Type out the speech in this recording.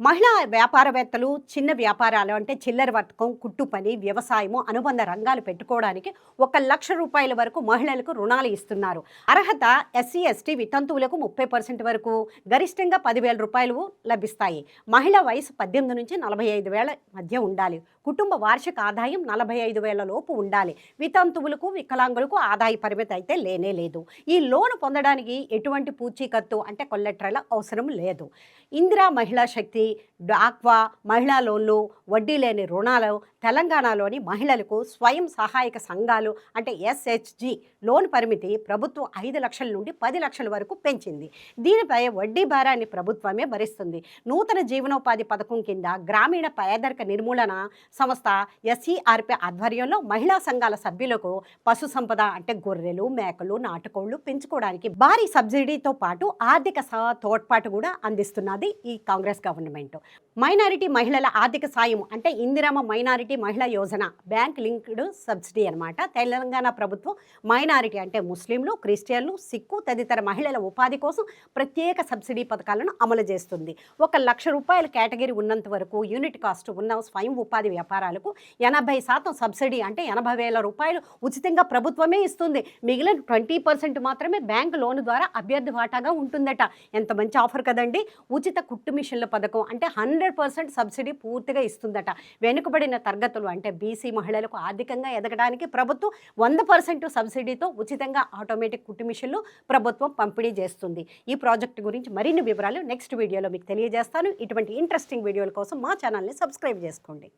మహిళా వ్యాపారవేత్తలు చిన్న వ్యాపారాలు అంటే చిల్లర వర్తకం, కుట్టు పని, వ్యవసాయము, అనుబంధ రంగాలు పెట్టుకోవడానికి ₹1,00,000 వరకు మహిళలకు రుణాలు ఇస్తున్నారు. అర్హత ఎస్సీ, ఎస్టీ వితంతువులకు 30% వరకు, గరిష్టంగా ₹10,000 లభిస్తాయి. మహిళ వయసు 18 నుంచి 45 మధ్య ఉండాలి. కుటుంబ వార్షిక ఆదాయం 45,000 లోపు ఉండాలి. వితంతువులకు, వికలాంగులకు ఆదాయ పరిమితి అయితే లేనే లేదు. ఈ లోను పొందడానికి ఎటువంటి పూచీకత్తు అంటే కొల్లెట్రల్ అవసరం లేదు. ఇందిరా మహిళా శక్తి, డాక్వా మహిళా లోన్లు, వడ్డీ లేని రుణాలు తెలంగాణలోని మహిళలకు స్వయం సహాయక సంఘాలు అంటే ఎస్హెచ్జి లోన్ పరిమితి ప్రభుత్వం 5 లక్షల నుండి 10 లక్షల వరకు పెంచింది. దీనిపై వడ్డీ భారాన్ని ప్రభుత్వమే భరిస్తుంది. నూతన జీవనోపాధి పథకం కింద గ్రామీణ పేదరిక నిర్మూలన సంస్థ ఎస్ఈఆర్పి ఆధ్వర్యంలో మహిళా సంఘాల సభ్యులకు పశు సంపద అంటే గొర్రెలు, మేకలు, నాటుకోళ్లు పెంచుకోవడానికి భారీ సబ్సిడీతో పాటు ఆర్థిక తోడ్పాటు కూడా అందిస్తున్నది ఈ కాంగ్రెస్ గవర్నమెంట్. మైనారిటీ మహిళల ఆర్థిక సాయం అంటే ఇందిరమ్మ మైనారిటీ మహిళా యోజన బ్యాంక్ లింక్డ్ సబ్సిడీ అనమాట. తెలంగాణ ప్రభుత్వం మైనారిటీ అంటే ముస్లింలు, క్రిస్టియన్లు, సిక్కు తదితర మహిళల ఉపాధి కోసం ప్రత్యేక సబ్సిడీ పథకాలను అమలు చేస్తుంది. ₹1,00,000 కేటగిరీ ఉన్నంత వరకు యూనిట్ కాస్ట్ ఉన్న స్వయం ఉపాధి వ్యాపారాలకు 80% సబ్సిడీ అంటే ₹80,000 ఉచితంగా ప్రభుత్వమే ఇస్తుంది. మిగిలిన 20% మాత్రమే బ్యాంకు లోను ద్వారా అభ్యర్థి వాటాగా ఉంటుందట. ఎంత మంచి ఆఫర్ కదండి. ఉచిత కుట్టు మిషన్ల పథకం అంటే 100% సబ్సిడీ పూర్తిగా ఇస్తుందట. వెనుకబడిన తరగతులు అంటే బీసీ మహిళలకు ఆర్థికంగా ఎదగడానికి ప్రభుత్వం 100% సబ్సిడీతో ఉచితంగా ఆటోమేటిక్ కుట్టు మిషన్లు ప్రభుత్వం పంపిణీ చేస్తుంది. ఈ ప్రాజెక్టు గురించి మరిన్ని వివరాలు నెక్స్ట్ వీడియోలో మీకు తెలియజేస్తాను. ఇటువంటి ఇంట్రెస్టింగ్ వీడియోల కోసం మా ఛానల్ని సబ్స్క్రైబ్ చేసుకోండి.